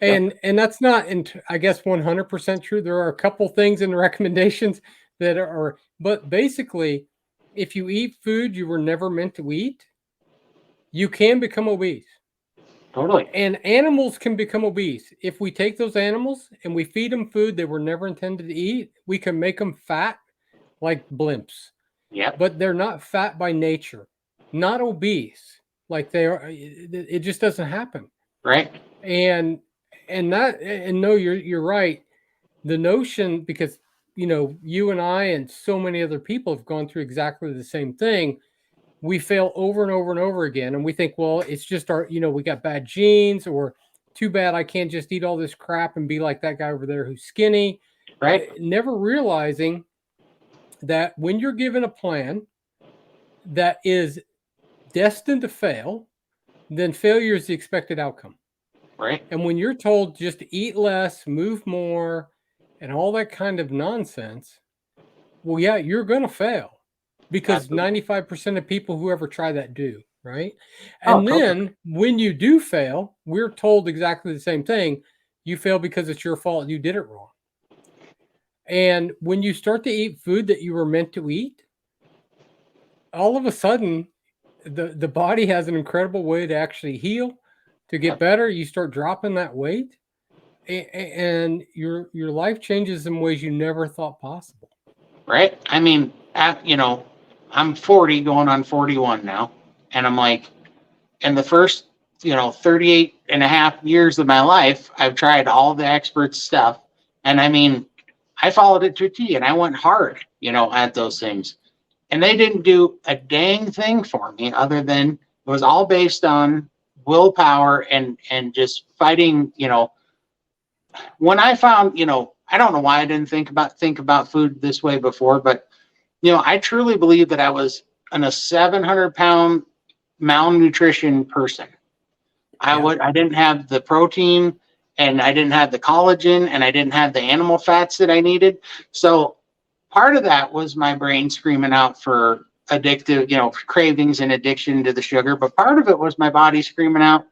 yep, And that's not, I guess, 100% true. There are a couple things in the recommendations that are, but basically, if you eat food you were never meant to eat, you can become obese. totally, And animals can become obese. If we take those animals and we feed them food they were never intended to eat, we can make them fat like blimps, yep, but they're not fat by nature, not obese like they are. It just doesn't happen. right, And no, you're right. The notion, because you and I and so many other people have gone through exactly the same thing. We fail over and over and over again, and we think, well, it's just our, we got bad genes, or too bad I can't just eat all this crap and be like that guy over there who's skinny. right, Never realizing that when you're given a plan that is destined to fail, then failure is the expected outcome. right, And when you're told just to eat less, move more, and all that kind of nonsense, well, yeah, you're going to fail, because absolutely. 95% of people who ever try that do, right? Oh, And totally, then when you do fail, we're told exactly the same thing. You fail because it's your fault. You did it wrong. And when you start to eat food that you were meant to eat, all of a sudden, the body has an incredible way to actually heal, to get yep, better. You start dropping that weight, and your life changes in ways you never thought possible. right. I mean, I'm 40 going on 41 now, and I'm like, in the first 38 and a half years of my life, I've tried all the experts stuff, and I mean, I followed it to a T, and I went hard at those things, and they didn't do a dang thing for me other than it was all based on willpower and just fighting. When I found, I don't know why I didn't think about food this way before, but I truly believe that I was a 700-pound malnutrition person. Yeah. I didn't have the protein, and I didn't have the collagen, and I didn't have the animal fats that I needed. So part of that was my brain screaming out for addictive, cravings and addiction to the sugar. But part of it was my body screaming out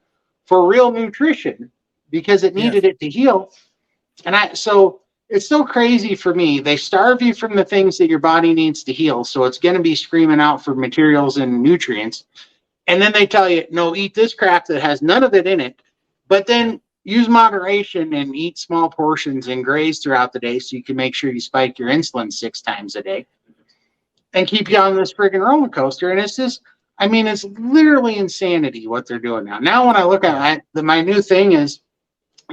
for real nutrition because it needed Yes. it to heal. So it's so crazy for me. They starve you from the things that your body needs to heal. So it's going to be screaming out for materials and nutrients. And then they tell you, no, eat this crap that has none of it in it, but Yeah. then use moderation and eat small portions and graze throughout the day so you can make sure you spike your insulin 6 times a day and keep you Yeah. on this friggin' roller coaster. And it's just, I mean, it's literally insanity what they're doing now. Now, when I look Yeah. at it, my new thing is,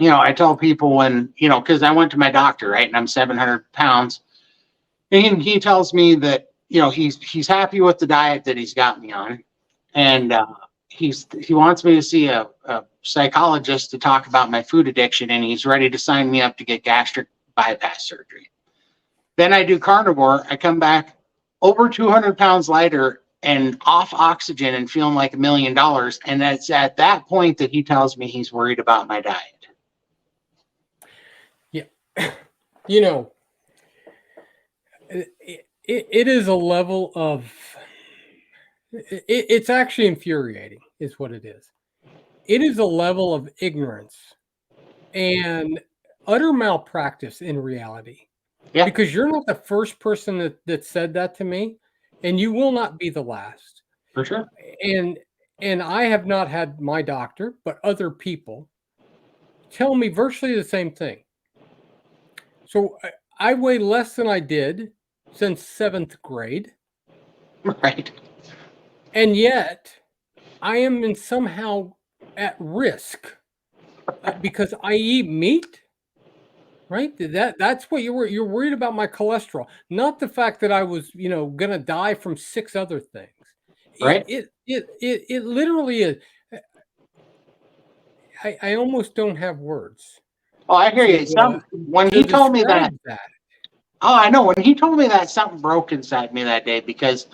I tell people when, because I went to my doctor, right, and I'm 700 pounds, and he tells me that, he's happy with the diet that he's got me on, and he wants me to see a psychologist to talk about my food addiction, and he's ready to sign me up to get gastric bypass surgery. Then I do carnivore. I come back over 200 pounds lighter and off oxygen and feeling like $1 million. And it's at that point that he tells me he's worried about my diet. Yeah. You know, it is a level of, it's actually infuriating, is what it is. It is a level of ignorance and utter malpractice in reality, Yeah, because you're not the first person that said that to me, and you will not be the last. for sure. And I have not had my doctor, but other people tell me virtually the same thing. So I weigh less than I did since 7th grade. Right. And yet I am in somehow at risk because I eat meat, right? That's what you're worried about, my cholesterol, not the fact that I was, gonna die from 6 other things. Right. It literally is. I almost don't have words Oh, I hear you. to When to he told me that, describe that. oh, I know. When he told me that, something broke inside me that day because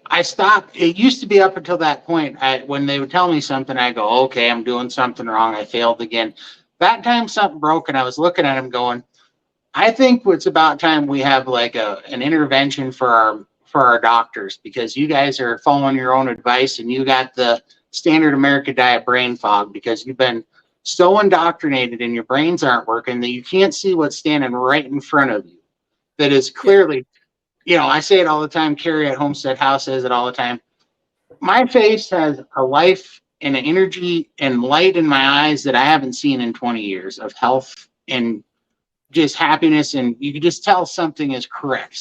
I stopped. It used to be up until that point. When they would tell me something, I go, okay, I'm doing something wrong. I failed again. That time something broke, and I was looking at him going, I think it's about time we have like an intervention for our doctors, because you guys are following your own advice and you got the standard American diet brain fog because you've been so indoctrinated and your brains aren't working that you can't see what's standing right in front of you. That is Yeah, clearly, I say it all the time. Carrie at Homestead House says it all the time. My face has a life and an energy and light in my eyes that I haven't seen in 20 years of health and just happiness, and you can just tell something is correct.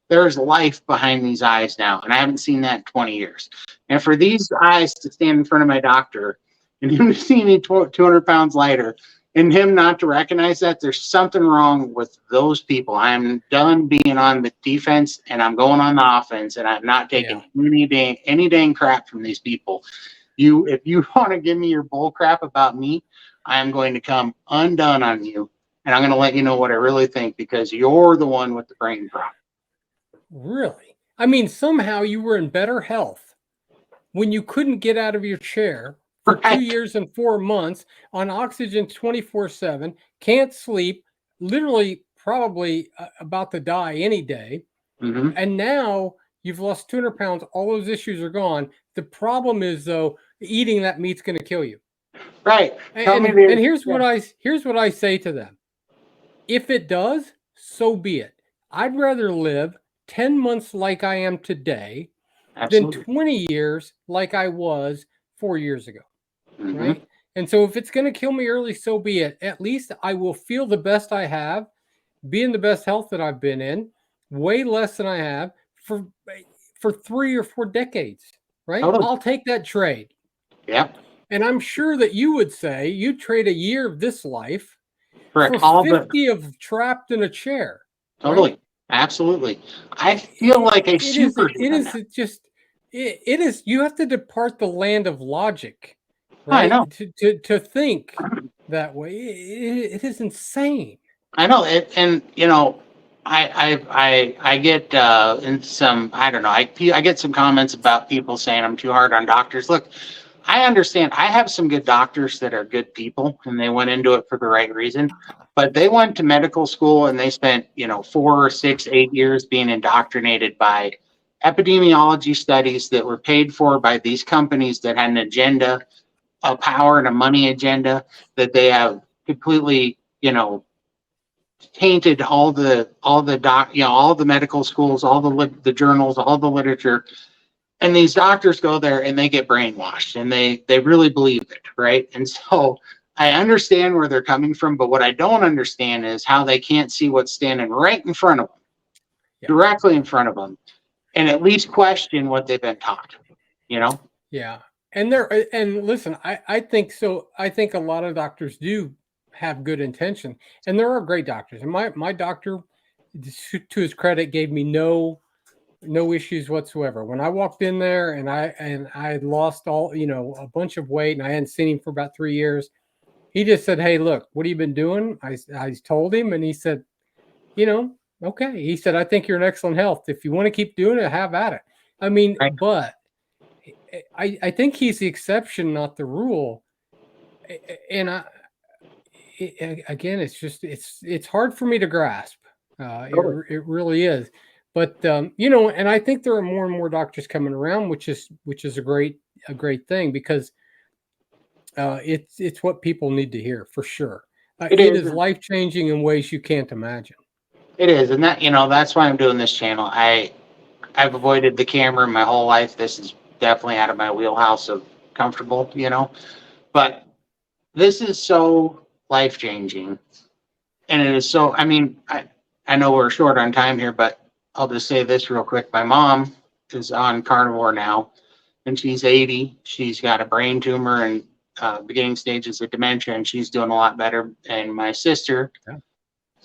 There's life behind these eyes now, and I haven't seen that in 20 years. And for these eyes to stand in front of my doctor and him to see me 200 pounds lighter and him not to recognize that, there's something wrong with those people. I'm done being on the defense and I'm going on the offense, and I'm not taking yeah. any dang crap from these people. If you want to give me your bull crap about me, I am going to come undone on you, and I'm going to let you know what I really think, because you're the one with the brain problem. Really? I mean, somehow you were in better health when you couldn't get out of your chair for 2 Right. years and 4 months on oxygen 24/7, can't sleep, literally probably about to die any day. Mm-hmm. And now you've lost 200 pounds. All those issues are gone. The problem is, though, eating that meat's going to kill you. Right. Tell me And this. here's what I say to them. If it does, so be it. I'd rather live 10 months like I am today than Absolutely. 20 years like I was 4 years ago, Mm-hmm. right? And so if it's going to kill me early, so be it. At least I will feel the best I have, be in the best health that I've been in, way less than I have for 3 or 4 decades, right? Totally. I'll take that trade. Yep. And I'm sure that you would say you'd trade a year of this life For for all the 50 of trapped in a chair, right? totally. Absolutely. I feel like a It superhuman now. is just it is, you have to depart the land of logic, I right? know. To think that way. It is insane. I know it, and I get in some, I don't know, I get some comments about people saying I'm too hard on doctors. Look, I understand. I have some good doctors that are good people, and they went into it for the right reason. But they went to medical school and they spent 4 or 6, 8 years being indoctrinated by epidemiology studies that were paid for by these companies that had an agenda, a power and a money agenda, that they have completely tainted all the medical schools, all the journals, all the literature. And these doctors go there and they get brainwashed, and they really believe it, right? And so I understand where they're coming from, but what I don't understand is how they can't see what's standing right in front of them, Yeah. directly in front of them, and at least question what they've been taught. Yeah. And listen, I think so. I think a lot of doctors do have good intention, and there are great doctors. And my doctor, to his credit, gave me no issues whatsoever. When I walked in there and I had lost a bunch of weight, and I hadn't seen him for about 3 years, he just said, "Hey, look, what have you been doing?" I told him, and he said, okay. He said, "I think you're in excellent health. If you want to keep doing it, have at it." I mean, Right. but I think he's the exception, not the rule. And again, it's just it's hard for me to grasp. Totally. It really is. But and I think there are more and more doctors coming around, which is a great thing, because it's what people need to hear for sure. It It is. is life changing in ways you can't imagine. It is, and that's why I'm doing this channel. I've avoided the camera my whole life. This is definitely out of my wheelhouse of comfortable. But this is so life changing, and it is so. I mean, I know we're short on time here, but I'll just say this real quick. My mom is on Carnivore now, and she's 80. She's got a brain tumor and beginning stages of dementia, and she's doing a lot better. And my sister, Yeah.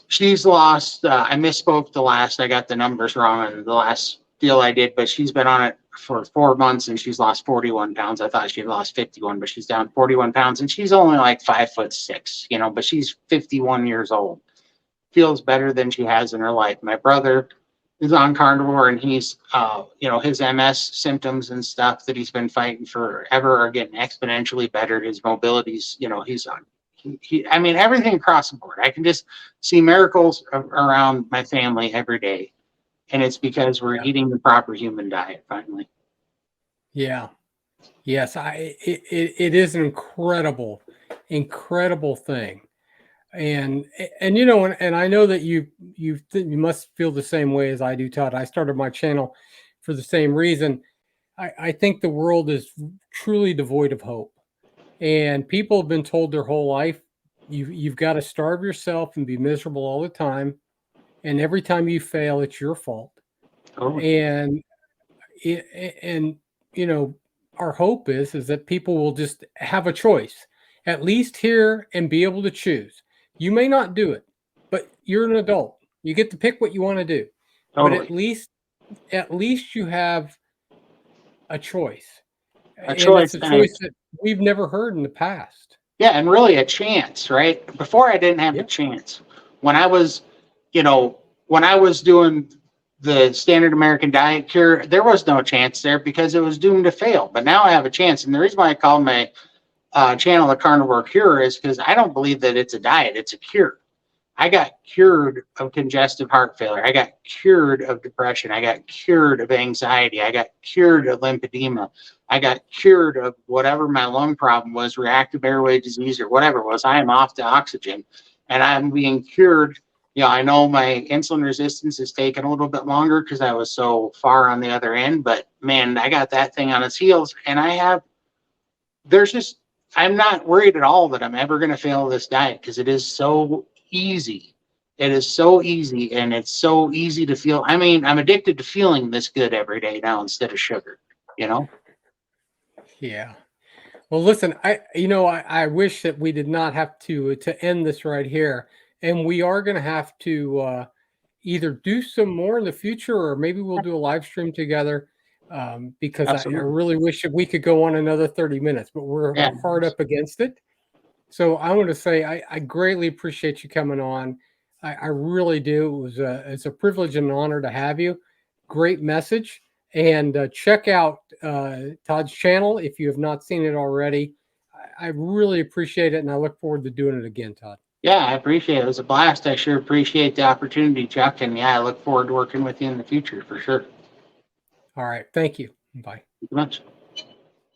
she's lost, I misspoke I got the numbers wrong on the last deal I did, but she's been on it for 4 months and she's lost 41 pounds. I thought she'd lost 51, but she's down 41 pounds and she's only like 5'6", but she's 51 years old. Feels better than she has in her life. My brother is on Carnivore and he's, his MS symptoms and stuff that he's been fighting forever are getting exponentially better. His mobility's, he's on. I mean, everything across the board. I can just see miracles around my family every day. And it's because we're eating the proper human diet finally. Yeah. Yes. It is an incredible thing. And I know that you must feel the same way as I do, Todd. I started my channel for the same reason. I think the world is truly devoid of hope. And people have been told their whole life, you've got to starve yourself and be miserable all the time. And every time you fail, it's your fault. Oh. And our hope is that people will just have a choice, at least hear and be able to choose. You may not do it, but you're an adult. You get to pick what you want to do. Totally. But at least you have a choice. It's a choice that we've never heard in the past. Yeah, and really a chance, right? Before I didn't have a chance. When I was, doing the standard American diet cure, there was no chance there because it was doomed to fail. But now I have a chance. And the reason why I call my channel the Carnivore Cure is because I don't believe that it's a diet, it's a cure. I got cured of congestive heart failure. I got cured of depression. I got cured of anxiety. I got cured of lymphedema. I got cured of whatever my lung problem was, reactive airway disease or whatever it was. I am off to oxygen and I'm being cured. I know my insulin resistance has taken a little bit longer because I was so far on the other end, but man, I got that thing on its heels and I'm not worried at all that I'm ever going to fail this diet because it is so easy. It is so easy and it's so easy to feel. I mean, I'm addicted to feeling this good every day now instead of sugar, Yeah. Well, listen, I wish that we did not have to end this right here. And we are going to have to either do some more in the future or maybe we'll do a live stream together. Because I really wish that we could go on another 30 minutes, but we're hard up against it. So I want to say I greatly appreciate you coming on. I really do. It's a privilege and an honor to have you. Great message. And check out Todd's channel if you have not seen it already. I really appreciate it, and I look forward to doing it again, Todd. Yeah, I appreciate it. It was a blast. I sure appreciate the opportunity, Chuck. And I look forward to working with you in the future for sure. All right. Thank you. Bye. Thank you much.